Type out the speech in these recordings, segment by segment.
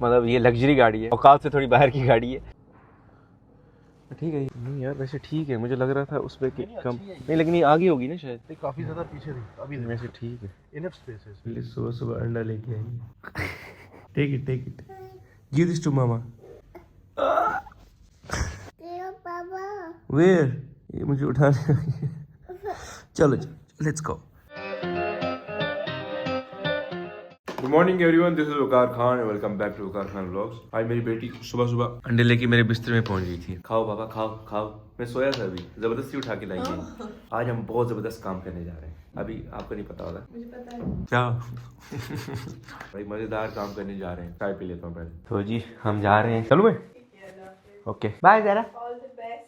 मतलब ये लग्जरी गाड़ी है, औकात से थोड़ी बाहर की गाड़ी है। ठीक है नहीं यार, वैसे ठीक है, मुझे लग रहा था उस पे कि कम नहीं, लेकिन ये आगे होगी ना शायद, काफी ज्यादा पीछे थी अभी। वैसे ठीक है। इनफ स्पेस है इसमें। सुबह सुबह अंडा लेके आई। Take it take it, give this to mama. Where, ये मुझे उठाने आई है। चलो चलो let's go. Good morning everyone, this is Waqar Khan, welcome back to Waqar Khan vlogs. आज मेरी बेटी सुबह सुबह अंडे लेके मेरे बिस्तर में पहुंच गई थी। खाओ पापा खाओ खाओ, मैं सोया था अभी, जबरदस्ती उठा के लाई है। आज हम बहुत जबरदस्त काम करने जा रहे हैं, अभी आपको नहीं पता होगा। मुझे पता है क्या। भाई मजेदार काम करने जा रहे हैं, चाय पी लेता हूँ पहले। तो जी हम जा रहे हैं, चलो मैं ओके बाय जरा,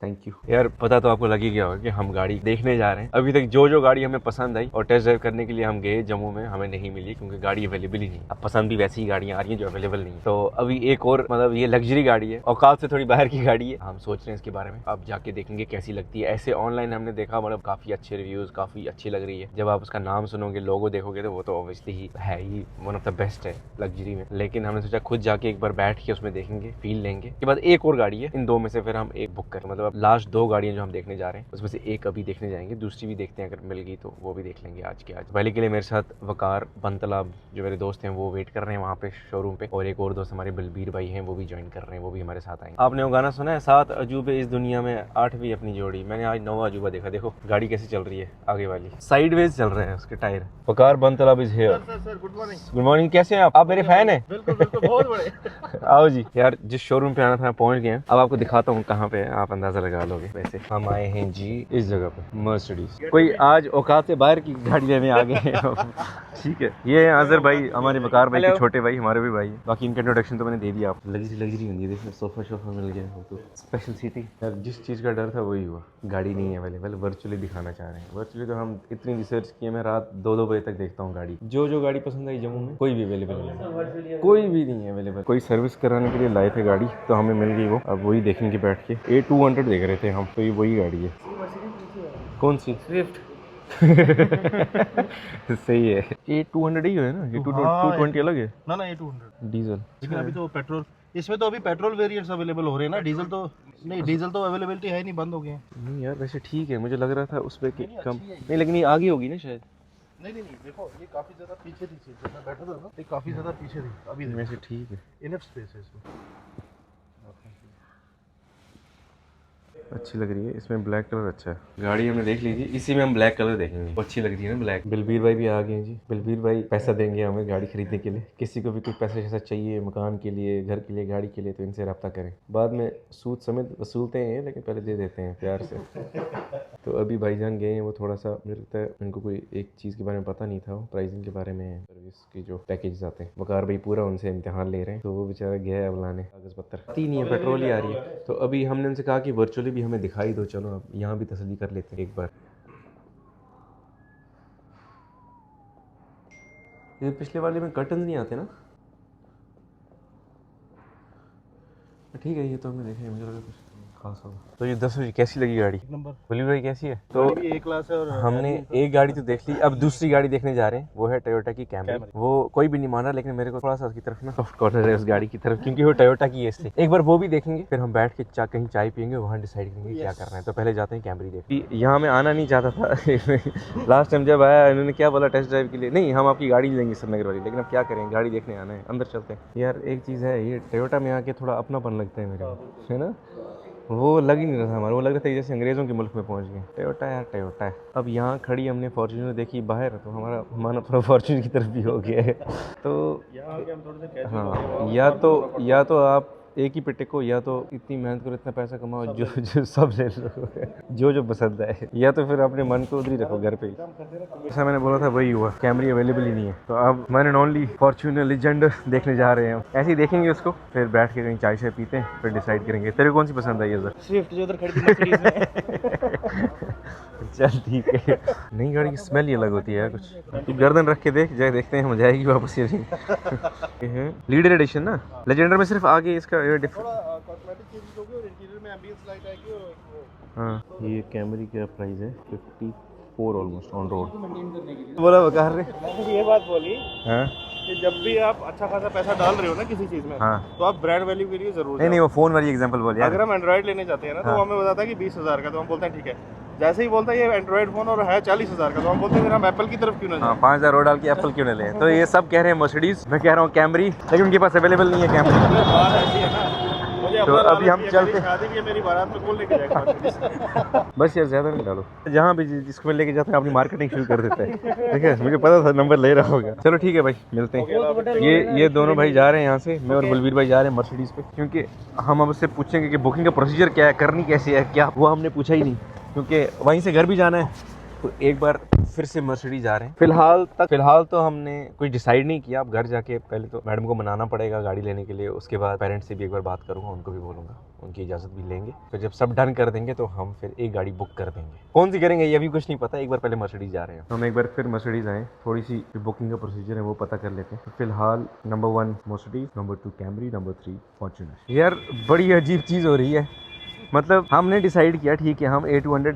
थैंक यू। यार पता तो आपको लग ही गया होगा कि हम गाड़ी देखने जा रहे हैं। अभी तक जो गाड़ी हमें पसंद आई और टेस्ट ड्राइव करने के लिए हम गए जम्मू में, हमें नहीं मिली क्योंकि गाड़ी अवेलेबल ही नहीं। अब पसंद भी वैसी ही गाड़ियां आ रही हैं जो अवेलेबल नहीं है। तो अभी एक और मतलब ये लग्जरी गाड़ी है, औकात से थोड़ी बाहर की गाड़ी है, हम सोच रहे हैं इसके बारे में। अब जाके देखेंगे कैसी लगती है। ऐसे ऑनलाइन हमने देखा, मतलब काफी अच्छे रिव्यूज, काफी अच्छी लग रही है। जब आप उसका नाम सुनोगे, लोगो देखोगे तो वो तो ऑब्वियसली ही है ही वन ऑफ द बेस्ट है लग्जरी में। लेकिन हमने सोचा खुद जाके एक बार बैठ के उसमें देखेंगे, फील लेंगे। उसके बाद एक और गाड़ी है, इन दो में से फिर हम एक बुक करें। मतलब लास्ट दो गाड़ियां जो हम देखने जा रहे हैं उसमें से एक अभी देखने जाएंगे, दूसरी भी देखते हैं, अगर मिल गई तो वो भी देख लेंगे आज के आज। पहले के लिए मेरे साथ वकार बंतलाब जो मेरे दोस्त हैं वो वेट कर रहे हैं वहाँ पे शोरूम पे, और एक और दोस्त हमारे बलबीर भाई हैं वो भी ज्वाइन कर रहे हैं, वो भी हमारे साथ आएंगे। आपने वो गाना सुना है, 7 अजूबे इस दुनिया में 8वीं अपनी जोड़ी। मैंने आज 9वां अजूबा देखा। देखो गाड़ी कैसे चल रही है, आगे वाली साइडवेज चल रहे हैं उसके tyre. Waqar Bantalab is here. Good morning. Good morning, कैसे हैं आप मेरे फैन हैं? बिल्कुल बिल्कुल, बहुत बड़े। आओ जी। यार जिस शोरूम पे आना था पहुंच गए हैं, अब आपको दिखाता हूँ कहाँ पे है, आप अंदाजा लगा लोगे। वैसे हम आए हैं जी इस जगह पे, मर्सिडीज। कोई आज औकात से बाहर की गाड़ी लेने आ गए हैं। ठीक है, ये है आजर भाई, हमारे वकार भाई के छोटे भाई, हमारे भी भाई। बाकी इनका इंट्रोडक्शन तो मैंने दे दिया। आप लग्जरी होंगी, देखो सोफा शोफा मिल गया हो तो स्पेशल सीटिंग। यार जिस चीज़ का डर था वही हुआ, गाड़ी नहीं है अवेलेबल। वर्चुअली दिखाना चाह रहे हैं। वर्चुअली तो हम इतनी रिसर्च किए, मैं रात 2-2 बजे तक देखता हूँ गाड़ी। जो गाड़ी पसंद आई जम्मू में कोई भी अवेलेबल नहीं है, कोई भी नहीं है अवेलेबल। कोई सर्विस कराने के लिए लाए थे गाड़ी तो हमें मिल गई वो, अब वही देखेंगे बैठ के। A200 देख रहे थे हम, तो ये वही गाड़ी है। कौन सी? स्विफ्ट। सही है, A200 ही है ना, ये 220 अलग है ना ना A200 डीजल। लेकिन अभी तो पेट्रोल, इसमें तो अभी पेट्रोल वेरिएंट्स अवेलेबल हो रहे हैं ना। डीजल तो नहीं, डीजल तो अवेलेबिलिटी है नहीं, बंद हो गए हैं। नहीं यार वैसे ठीक है, मुझे लग रहा था उस पे कि कम नहीं, लेकिन ये आगे होगी ना शायद। नहीं नहीं नहीं, देखो ये काफी ज्यादा पीछे थी सीट, जब मैं बैठा था ना ये काफी ज्यादा पीछे थी अभी। वैसे ठीक है, इनफ स्पेस है इसमें। अच्छी लग रही है। इसमें ब्लैक कलर अच्छा है। गाड़ी हमने देख ली थी, इसी में हम ब्लैक कलर देखेंगे, अच्छी लग रही है ना ब्लैक। बलबीर भाई भी आ गए हैं जी। बलबीर भाई पैसा देंगे हमें गाड़ी खरीदने के लिए। किसी को भी कोई पैसा जैसा चाहिए मकान के लिए, घर के लिए, गाड़ी के लिए, तो इनसे रब्ता करें। बाद में सूद समेत वसूलते हैं, लेकिन पहले दे देते हैं प्यार से। तो अभी भाईजान गए हैं, वो थोड़ा सा मुझे लगता है उनको कोई एक चीज़ के बारे में पता नहीं था, वो प्राइसिंग के बारे में, सर्विस के जो पैकेज आते हैं। वकार भाई पूरा उनसे इम्तिहान ले रहे हैं, तो वो बेचारा गया है बुलाने। कागज पत्तर आती नहीं है, पेट्रोल ही आ रही है। तो अभी हमने उनसे कहा कि वर्चुअली भी हमें दिखाई दो, चलो अब यहाँ भी तसल्ली कर लेते हैं एक बार। ये पिछले वाले में कर्टन नहीं आते ना, ठीक है। ये तो हमने देखे, मुझे लगा कुछ खास होगा। तो ये 10 बजे कैसी लगी गाड़ी? नंबर बलबीर भाई कैसी है? तो ए क्लास है, और हमने एक गाड़ी तो देख ली, अब दूसरी गाड़ी देखने जा रहे हैं, वो है टोयोटा की कैमरी। वो कोई भी नहीं मान रहा, लेकिन मेरे को थोड़ा सा उसकी तरफ ना सॉफ्ट कॉर्नर है उस गाड़ी की तरफ, क्योंकि वो टोयोटा की है इसलिए। एक बार वो भी देखेंगे, फिर हम बैठ के कहीं चाय पियेंगे, वहाँ डिसाइड करेंगे क्या करना है। तो पहले जाते हैं कैमरी देख। यहाँ मैं आना नहीं चाहता था। लास्ट टाइम जब आया इन्होंने क्या बोला, टेस्ट ड्राइव के लिए नहीं, हम आपकी गाड़ी लेंगे श्रीनगर वाली, लेकिन अब क्या करें, गाड़ी देखने आना है, अंदर चलते हैं। यार एक चीज़ है, ये टोयोटा में आके थोड़ा अपनापन लगता है मेरे को, है ना। वो लग ही नहीं रहा था हमारा, वो लग रहा था जैसे अंग्रेज़ों के मुल्क में पहुंच गए। टोयोटा यार टोयोटा है। अब यहाँ खड़ी हमने फॉर्च्यूनर देखी बाहर, तो हमारा मन थोड़ा फॉर्च्यूनर की तरफ भी हो गया है। तो हाँ, या तो आप एक ही पे टिको, या तो इतनी मेहनत करो, इतना पैसा कमाओ, जो सब ले लो, जो पसंद आए, या तो फिर अपने मन को उधर ही रखो घर पे ही। जैसा मैंने बोला था वही हुआ, कैमरी अवेलेबल ही नहीं है। तो अब मैंने एंड ओनली फॉर्च्यूनर लेजेंड देखने जा रहे हैं। ऐसे ही देखेंगे उसको, फिर बैठ के कहीं चाय शाय पीते हैं, फिर डिसाइड करेंगे। तेरे को कौन सी पसंद आई है सर? स्विफ्ट जो उधर खड़ी थी मर्सिडीज में। चल ठीक है। नई गाड़ी की स्मेल ही अलग होती है यार कुछ। तू गर्दन रख के देख, जाए देखते हैं हम जाएगी वापस ये है लीडर एडिशन ना, लेजेंडर में सिर्फ आगे इसका कॉस्मेटिक चेंजेस होंगे और इंटीरियर में एम्बियंस लाइट आएगी और हाँ। ये कैमरी का प्राइस है 54 ऑलमोस्ट ऑन रोड। बोला वकार ने ये बात बोली हाँ, कि जब भी आप अच्छा खासा पैसा डाल रहे हो ना किसी चीज़ में, हाँ तो आप ब्रांड वैल्यू के लिए जरूर नहीं नहीं, वो फ़ोन वाली एग्जांपल बोल यार। अगर हम एंड्रॉइड लेने जाते हैं ना, तो वो हमें बताता है कि 20,000 का, तो हम बोलते हैं ठीक है। जैसे ही बोलता है ये एंड्रॉइड फ़ोन और है 40,000 का, तो हम बोलते हैं फिर हम एप्पल की तरफ क्यों ना हाँ जाएं। 5,000 और डाल के एप्पल क्यों न ले। तो ये सब कह रहे हैं मर्सिडीज, मैं कह रहा हूँ कैमरी, लेकिन उनके पास अवेलेबल नहीं है कैमरी। बात ऐसी है ना, मुझे तो अव्वल अभी वाला हम भी है, चलते- मेरी शादी भी है, मेरी बारात में कौन लेके जाएगा Mercedes? बस यार ज़्यादा नहीं डालो, जहाँ भी जिसको मैं लेके जाता हूँ अपनी मार्केटिंग शुरू कर देता है। ठीक है, मुझे पता था नंबर ले रहा होगा। चलो ठीक है भाई, मिलते हैं। ये दोनों भाई जा रहे हैं यहाँ से, मैं और बलवीर भाई जा रहे हैं मर्सिडीज़ पे, क्योंकि हम अब उससे पूछेंगे कि बुकिंग का प्रोसीजर क्या है, करनी कैसे है, क्या वो हमने पूछा ही नहीं, क्योंकि वहीं से घर भी जाना है। तो एक बार फिर से मर्सिडीज जा रहे हैं। फिलहाल तो हमने कुछ डिसाइड नहीं किया। अब घर जाके पहले तो मैडम को मनाना पड़ेगा गाड़ी लेने के लिए, उसके बाद पेरेंट्स से भी एक बार बात करूंगा, उनको भी बोलूंगा, उनकी इजाज़त भी लेंगे। फिर जब सब डन कर देंगे तो हम फिर एक गाड़ी बुक कर देंगे। कौन सी करेंगे ये अभी कुछ नहीं पता, एक बार पहले मर्सिडीज जा रहे हैं। तो हम एक बार फिर मर्सिडीज आए, थोड़ी सी बुकिंग का प्रोसीजर है वो पता कर लेते हैं। तो फिलहाल number 1 Mercedes, number 2 Camry, number 3 Fortuner. यार बड़ी अजीब चीज़ हो रही है, मतलब हमने डिसाइड किया ठीक है, हम A200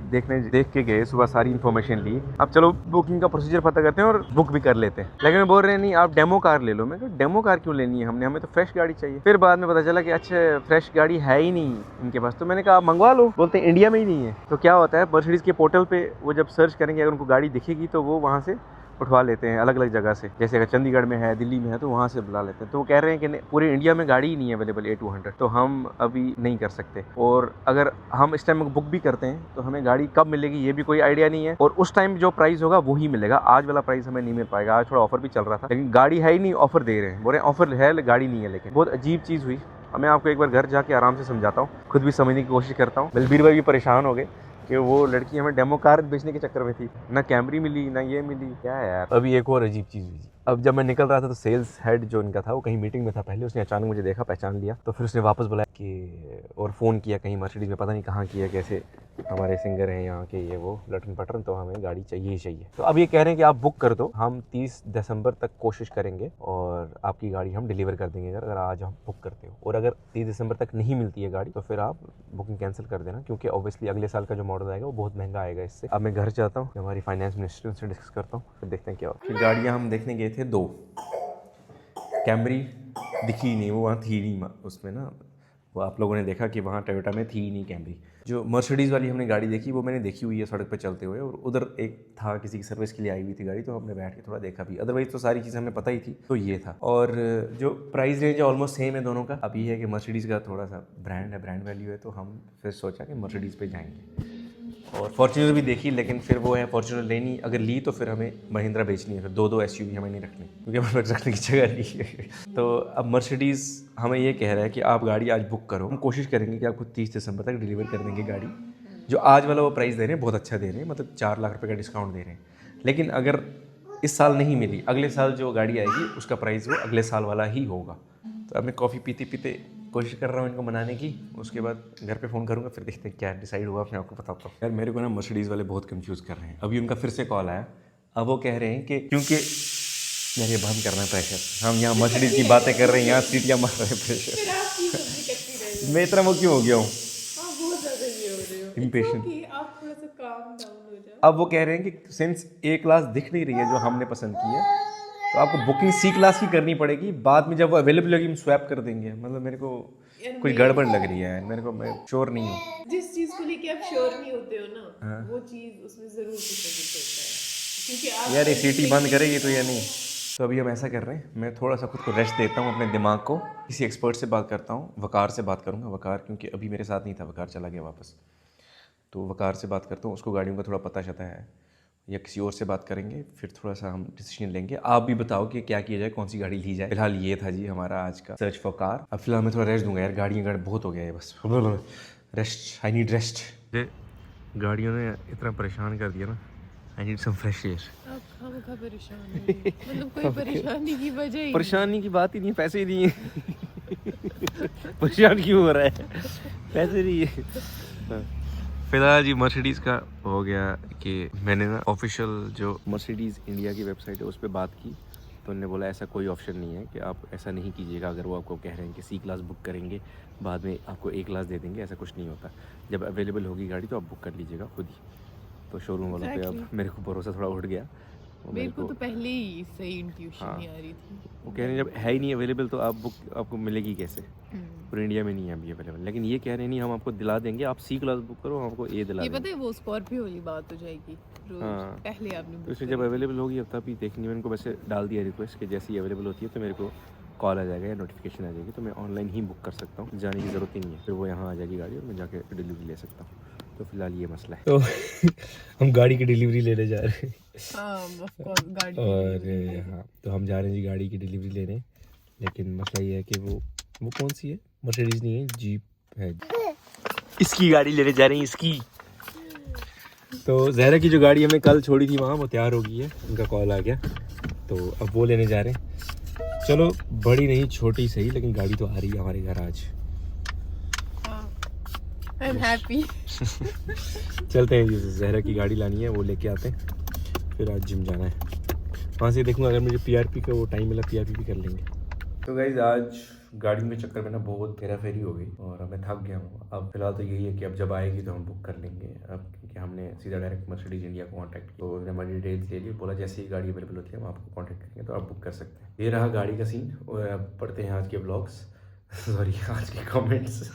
देख के गए सुबह, सारी इन्फॉर्मेशन ली, अब चलो बुकिंग का प्रोसीजर पता करते हैं और बुक भी कर लेते हैं। लेकिन वो बोल रहे हैं नहीं आप डेमो कार ले लो। मैं कहा डेमो कार क्यों लेनी है हमें तो फ्रेश गाड़ी चाहिए। फिर बाद में पता चला कि अच्छा फ्रेश गाड़ी है ही नहीं इनके पास। तो मैंने कहा आप मंगवा लो, बोलते हैं इंडिया में ही नहीं है। तो क्या होता है, मर्सिडीज के पोर्टल पे वो जब सर्च करेंगे, अगर उनको गाड़ी दिखेगी तो वो वहाँ से उठवा लेते हैं अलग अलग जगह से। जैसे अगर चंडीगढ़ में है, दिल्ली में है, तो वहाँ से बुला लेते हैं। तो वो कह रहे हैं कि पूरे इंडिया में गाड़ी ही नहीं है अवेलेबल A200, तो हम अभी नहीं कर सकते। और अगर हम इस टाइम बुक भी करते हैं तो हमें गाड़ी कब मिलेगी ये भी कोई आइडिया नहीं है, और उस टाइम जो प्राइस होगा वही मिलेगा, आज वाला प्राइस हमें नहीं मिल पाएगा। आज थोड़ा ऑफर भी चल रहा था, लेकिन गाड़ी है ही नहीं, ऑफर दे रहे हैं, बोल रहे हैं ऑफर है गाड़ी नहीं है। लेकिन बहुत अजीब चीज़ हुई। मैं आपको एक बार घर जाके आराम से समझाता हूँ, खुद भी समझने की कोशिश करता हूँ। बलबीर भाई भी परेशान हो गए कि वो लड़की हमें डेमो कार बेचने के चक्कर में थी, ना कैमरी मिली ना ये मिली, क्या है यार। अभी एक और अजीब चीज़ हुई। अब जब मैं निकल रहा था तो सेल्स हेड जो इनका था वो कहीं मीटिंग में था पहले, उसने अचानक मुझे देखा, पहचान लिया, तो फिर उसने वापस बुलाया कि और फ़ोन किया कहीं मर्सिडीज में, पता नहीं कहाँ किया, कैसे हमारे सिंगर हैं यहाँ के ये वो लटन पटन, तो हमें गाड़ी चाहिए ही चाहिए। तो अब ये कह रहे हैं कि आप बुक कर दो, हम 30 दिसंबर तक कोशिश करेंगे और आपकी गाड़ी हम डिलीवर कर देंगे अगर आज हम बुक करते हो। और अगर 30 दिसंबर तक नहीं मिलती है गाड़ी तो फिर आप बुकिंग कैंसिल कर देना, क्योंकि ऑब्वियसली अगले साल का जो मॉडल आएगा वो बहुत महंगा आएगा इससे। अब मैं घर जाता हूँ, हमारी फाइनेंस मिनिस्टर से डिस्कस करता हूँ, फिर देखते हैं क्या होता है। गाड़ियाँ हम देखने गए थे 2, कैमरी दिखी नहीं, वो वहाँ थी नहीं उसमें ना, वो आप लोगों ने देखा कि वहाँ टोयोटा में थी नहीं कैमरी। जो मर्सिडीज़ वाली हमने गाड़ी देखी वो मैंने देखी हुई है सड़क पे चलते हुए, और उधर एक था किसी की सर्विस के लिए आई हुई थी गाड़ी, तो हमने बैठ के थोड़ा देखा भी, अदरवाइज़ तो सारी चीज़ें हमें पता ही थी। तो ये था, और जो प्राइस रेंज है ऑलमोस्ट सेम है दोनों का। अब ये है कि मर्सिडीज़ का थोड़ा सा ब्रांड है, ब्रांड वैल्यू है, तो हम फिर सोचा कि मर्सिडीज़ पे जाएंगे। और फॉर्च्यूनर भी देखी, लेकिन फिर वो है फॉर्च्यूनर लेनी, अगर ली तो फिर हमें महिंद्रा बेचनी है, फिर 2 SUV हमें नहीं रखनी, क्योंकि हमें रखने की जगह नहीं है। तो अब मर्सिडीज़ हमें ये कह रहा है कि आप गाड़ी आज बुक करो, हम कोशिश करेंगे कि आपको 30 दिसंबर तक डिलीवर कर देंगे गाड़ी। जो आज वाला वो प्राइस दे रहे हैं बहुत अच्छा दे रहे हैं, मतलब 4 लाख रुपये का डिस्काउंट दे रहे हैं। लेकिन अगर इस साल नहीं मिली, अगले साल जो गाड़ी आएगी उसका प्राइस वो अगले साल वाला ही होगा। तो अब मैं कॉफ़ी पीते पीते कोशिश कर रहा हूँ इनको मनाने की, उसके बाद घर पे फ़ोन करूँगा, फिर देखते हैं क्या डिसाइड हुआ, मैं आपको बताता हूँ। यार मेरे को ना मर्सिडीज़ वाले बहुत कंफ्यूज कर रहे हैं। अभी उनका फिर से कॉल आया, अब वो कह रहे हैं कि क्योंकि यार ये बंद करना है प्रेशर, हम यहाँ मर्सिडीज़ की बातें कर रहे हैं, यहाँ सीटियाँ मार रहे हैं प्रेशर। मैं इतना वो क्यों हो गया हूँ इम्पेशेंट। अब वो कह रहे हैं कि सिंस A क्लास दिख नहीं रही है जो हमने पसंद की है, तो आपको बुकिंग C क्लास की करनी पड़ेगी, बाद में जब वो अवेलेबल होगी हम स्वैप कर देंगे। मतलब मेरे को कोई गड़बड़ लग रही है, मेरे को, मैं श्योर नहीं हूँ। जिस चीज को लेके आप श्योर नहीं होते हो ना, वो चीज उसमें जरूर कुछ ना कुछ होता है, क्योंकि आप यार ये सीटी बंद करेगी तो या नहीं। तो अभी हम ऐसा कर रहे हैं, मैं थोड़ा सा खुद को रेस्ट देता हूँ, अपने दिमाग को, किसी एक्सपर्ट से बात करता हूँ, वकार से बात करूँगा, वकार क्योंकि अभी मेरे साथ नहीं था, वकार चला गया वापस, तो वकार से बात करता हूँ, उसको गाड़ियों का थोड़ा पता चलता है, या किसी और से बात करेंगे, फिर थोड़ा सा हम डिसीजन लेंगे। आप भी बताओ कि क्या किया जाए, कौन सी गाड़ी ली जाए। फिलहाल ये था जी हमारा आज का सर्च फॉर कार। अब फिलहाल मैं थोड़ा रेस्ट दूंगा यार, गाड़ियाँ बहुत हो गया है, बस रेस्ट, आई नीड रेस्ट। गाड़ियों ने इतना परेशान कर दिया ना, I need some fresh air. आप खामखा परेशान हो, मतलब कोई परेशानी की वजह ही परेशानी की बात ही नहीं, पैसे ही नहीं है। परेशान क्यों हो रहा है, पैसे नहीं है। फिलहाल जी मर्सिडीज़ का हो गया कि मैंने ना ऑफिशियल जो मर्सिडीज़ इंडिया की वेबसाइट है उस पर बात की, तो उन्होंने बोला ऐसा कोई ऑप्शन नहीं है कि आप ऐसा नहीं कीजिएगा, अगर वो आपको कह रहे हैं कि C क्लास बुक करेंगे बाद में आपको A क्लास दे देंगे, ऐसा कुछ नहीं होता। जब अवेलेबल होगी गाड़ी तो आप बुक कर लीजिएगा खुद ही। तो शोरूम वालों पे अब मेरे को भरोसा थोड़ा उठ गया, वो मेरे को तो पहले ही सही इंट्यूशन हाँ। नहीं आ रही थी। वो कह रहे हैं जब है ही नहीं अवेलेबल तो आप बुक आपको मिलेगी कैसे, पूरे इंडिया में नहीं है अभी अवेलेबल। लेकिन ये कह रहे हैं नहीं हम आपको दिला देंगे, आप सी क्लास बुक करो, हम आपको ए दिला ये देंगे। पता है वो स्कॉर्पियो वाली बात हो जाएगी रोज हाँ। पहले आपने तो book इसमें करी जब थी। अवेलेबल होगी अब तभी देखनी। मैंने उनको वैसे डाल दिया रिक्वेस्ट कि जैसे ही अवेलेबल होती है तो मेरे को कॉल आ जाएगा या नोटिफिकेशन आ जाएगी, तो मैं ऑनलाइन ही बुक कर सकता हूँ, जाने की ज़रूरत ही नहीं है। फिर वो यहाँ आ जाएगी गाड़ी और मैं जाके डिलीवरी ले सकता हूँ। तो फिलहाल ये मसला है। तो हम गाड़ी की डिलीवरी लेने जा रहे हैं हाँ of course, गाड़ी और हाँ तो हम जा रहे हैं जी गाड़ी की डिलीवरी लेने। लेकिन मसला ये है कि वो कौन सी है, मर्सिडीज नहीं है, जीप है। इसकी गाड़ी लेने जा रहे हैं, इसकी। तो जहरा की जो गाड़ी हमने कल छोड़ी थी वहाँ वो तैयार हो गई है, उनका कॉल आ गया, तो अब वो लेने जा रहे हैं। चलो बड़ी नहीं छोटी सही, लेकिन गाड़ी तो आ रही है हमारे घर आज। I am happy. चलते हैं जी, जहरा की गाड़ी लानी है, वो लेके आते हैं, फिर आज जिम जाना है। वहाँ से देखूँगा अगर मुझे पीआरपी का वो टाइम मिला पीआरपी भी कर लेंगे। तो गाइज आज गाड़ी के चक्कर में ना बहुत फेरा फेरी हो गई और अब मैं थक गया हूँ। अब फिलहाल तो यही है कि अब जब आएगी तो हम बुक कर लेंगे। अब क्योंकि हमने सीधा डायरेक्ट मर्सिडीज इंडिया को कॉन्टैक्ट किया, तो उन्होंने हमारी डिटेल्स ले ली, बोला जैसे ही गाड़ी अवेलेबल होती है हम आपको कॉन्टैक्ट करेंगे तो आप बुक कर सकते हैं। ये रहा गाड़ी का सीन। और अब पढ़ते हैं आज के ब्लॉग्स, सॉरी आज के कमेंट्स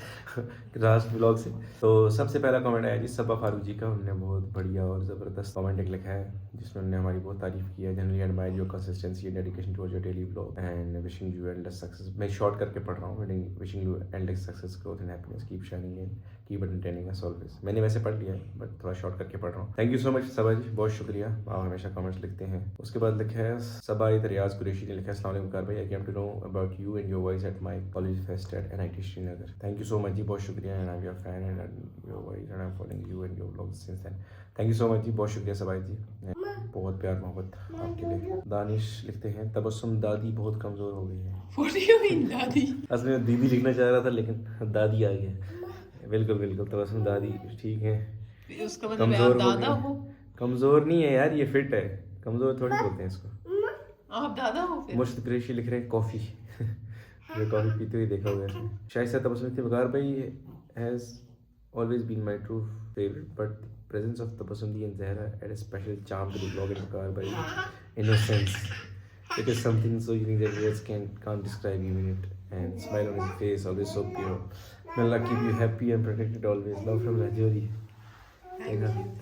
लास्ट ब्लॉग से। तो सबसे पहला कमेंट आया जी सबा फारूक जी का। उन्होंने बहुत बढ़िया और ज़बरदस्त कमेंट एक लिखा है जिसमें उन्होंने हमारी बहुत तारीफ़ की है। Generally admire your consistency and dedication towards your daily blog and wishing you endless success. मैं शॉर्ट करके पढ़ रहा हूँ, wishing you endless success, growth and happiness, keep shining and keep entertaining us always. मैंने वैसे पढ़ लिया है बट थोड़ा शॉर्ट करके पढ़ रहा हूँ। थैंक यू सो मच सबा जी, बहुत शुक्रिया, आप हमेशा कमेंट्स लिखते हैं। उसके बाद लिखा है सबा रियाज कुरैशी ने लिखा है अस्सलाम वालेकुम कार भाई, I came to know about you and your voice at my college fest at NIT Srinagar. Thank you so much ji, बहुत शुक्रिया and I am your fan and your voice and I am following you and your vlogs since then. Thank you so much ji, बहुत शुक्रिया सबाई जी, बहुत प्यार मोहब्बत आपके लिए। दानिश लिखते हैं तबस्सुम दादी बहुत कमज़ोर हो गई है। What do you mean, दादी? असल में दीदी लिखना चाह रहा था लेकिन दादी आ गया। बिल्कुल बिल्कुल तबस्सुम दादी ठीक है। उसका मतलब आप दादा हो? कमज़ोर नहीं है यार, ये फिट है, कमज़ोर थोड़ी बोलते हैं इसको। आप दादा हो फिर? मुश्त कुरैशी लिख रहे हैं कॉफ़ी ये कॉफ़ी पीते हुए देखा हुआ है। शायद तबस्सुम थे बकार भाई has always been my true favorite, but the presence of Tabassum and Zahra add a special charm to the vlog and Bakar by innocence. It is something so unique that words can't describe even it. And smile on his face, always so pure. May Allah keep you happy and protected always. Love from Rajori.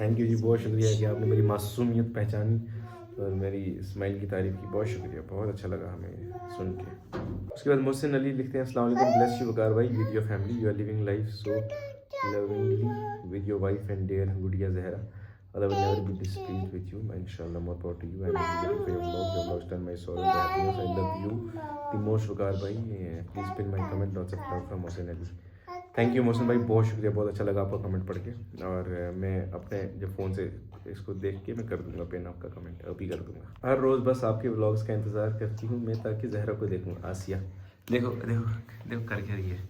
Thank you ji, बहुत शुक्रिया कि आपने मेरी मासूमियत पहचानी और मेरी smile की तारीफ की। बहुत शुक्रिया, बहुत अच्छा लगा हमें सुन के। उसके बाद मोहसिन अली लिखते हैं अस्सलाम वालेकुम, ब्लेस यू बकार भाई with your family, you are living life so lovingly with your wife and dear Gudiya Zahra. Allah will never be displeased with you. Inshallah, more power to you. I'm waiting for your vlog. Your vlogs turn my soul into happiness. I love you the most, Bakar bhai. Please pin my comment. Lots of love from Mohsin Ali. Thank you Mohsin भाई, बहुत शुक्रिया, बहुत अच्छा लगा आपका comment पढ़ के। और मैं अपने जो फ़ोन से इसको देख के मैं कर दूंगा पिन आपका कमेंट, अभी कर दूंगा। हर रोज़ बस आपके व्लॉग्स का इंतज़ार करती हूँ मैं ताकि जहरा को देखूँ। आसिया देखो देखो देखो कर क्या रही है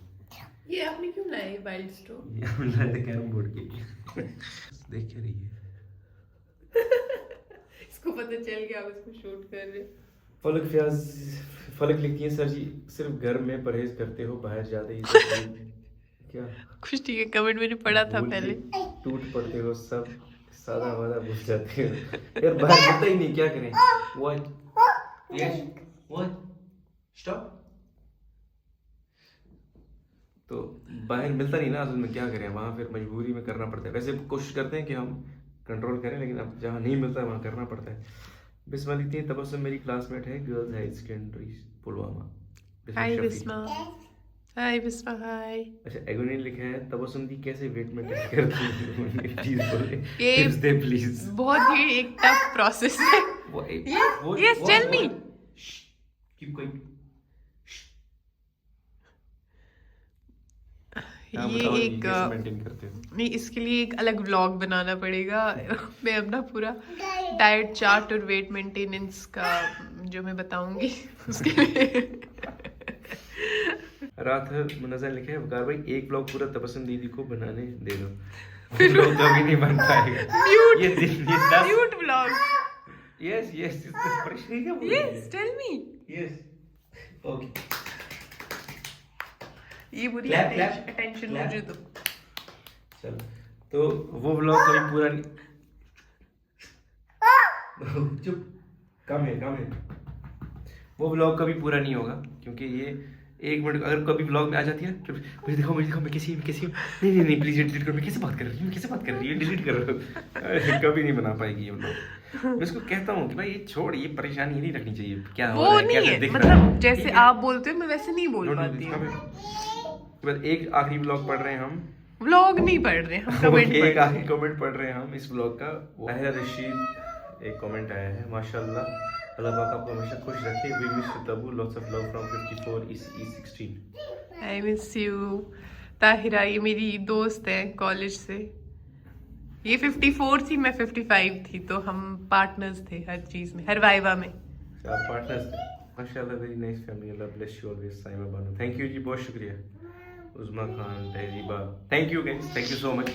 ये आपने क्यों लाया ये वाइल्ड स्टोन? ये हम लाए थे कैरम बोर्ड के लिए। देख क्या रही है इसको पता चल गया आप इसको शूट कर रहे हो। फलक लिखती है सर जी सिर्फ घर में परहेज करते हो, बाहर जाते ही क्या कुछ ठीक है, कमेंट मैंने पढ़ा था भूल पहले। के टूट पड़ते हो, सब सादा वादा भूल जाते हो यार, बाहर जाता ही नहीं, क्या करें। What yes what stop. तो बाहर मिलता नहीं ना असल में, क्या करें, वहाँ फिर मजबूरी में करना पड़ता है। वैसे कोशिश करते हैं कि हम कंट्रोल करें लेकिन अब जहाँ नहीं मिलता है वहाँ करना पड़ता है। बिस्मा लिखती है तबस्सुम मेरी क्लासमेट है गर्ल्स हाई सेकेंडरी पुलवामा। हाय बिस्मा, हाय बिस्मा, हाय। अच्छा एगोनी ने लिखा है तबस्सुम दी कैसे वेट मेंटेन करती है प्लीज बोले, ये टिप्स दे प्लीज। बहुत ही एक टफ प्रोसेस है। Yes tell me. Keep going. ये एक मेंटेन करते हो नहीं, इसके लिए एक अलग व्लॉग बनाना पड़ेगा। मैं अपना पूरा डाइट चार्ट और वेट मेंटेनेंस का जो मैं बताऊंगी उसके लिए। रात मुनज़्ज़र लिखे है वकार भाई एक ब्लॉग पूरा तबस्सुम दीदी को बनाने दे दो, ब्लॉग कभी नहीं बन पाएगा। म्यूट ये 10 म्यूट व्लॉग। यस यस परेशानी क्या बोल रही है। Yes tell me. Yes okay ये पूरी अटेंशन मुझे दो। चलो तो वो व्लॉग कभी पूरा नहीं चुप कम है वो व्लॉग कभी पूरा नहीं होगा क्योंकि ये 1 मिनट अगर कभी व्लॉग में आ जाती है तो मुझे देखो मैं कैसी हूँ नहीं प्लीज डिलीट करो, मैं कैसे बात कर रही हूँ डिलीट करो। कभी नहीं बना पाएगी ये व्लॉग। मैं इसको कहता हूँ कि भाई ये छोड़, ये परेशानी नहीं रखनी चाहिए, क्या हो वो रहा है, नहीं क्या है दिख रहा है। मतलब जैसे आप बोलते हो मैं वैसे नहीं बोल पाती हूँ। बस एक आखिरी व्लॉग पढ़ रहे हैं हम, व्लॉग नहीं पढ़ रहे हम, कमेंट एक पढ़ आखिरी कमेंट पढ़ रहे हैं हम इस व्लॉग का। ताहिरा रशीद एक कमेंट आया है, माशाल्लाह अल्लाह पाक आपको हमेशा खुश रखे। We miss you Tabu, lots of love from 54 E16। I miss you Tahira, ये मेरी दोस्त है कॉलेज से। ये 54 थी, मैं 55 थी, तो हम पार्टनर्स थे हर चीज में, हर वाइवा में। आप पार्टनर्स थे माशाल्लाह, very nice family, Allah bless you always. Saima Bano thank you ji, बहुत शुक्रिया। Uzma Khan, Tahzeeba, thank you guys, thank you so much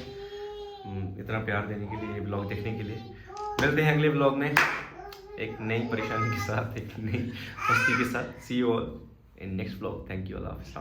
इतना प्यार देने के लिए, ये ब्लॉग देखने के लिए। मिलते हैं अगले ब्लॉग में एक नई परेशानी के साथ, एक नई मस्ती के साथ। See you all in next blog. Thank you, अल्लाह हाफ़िज़।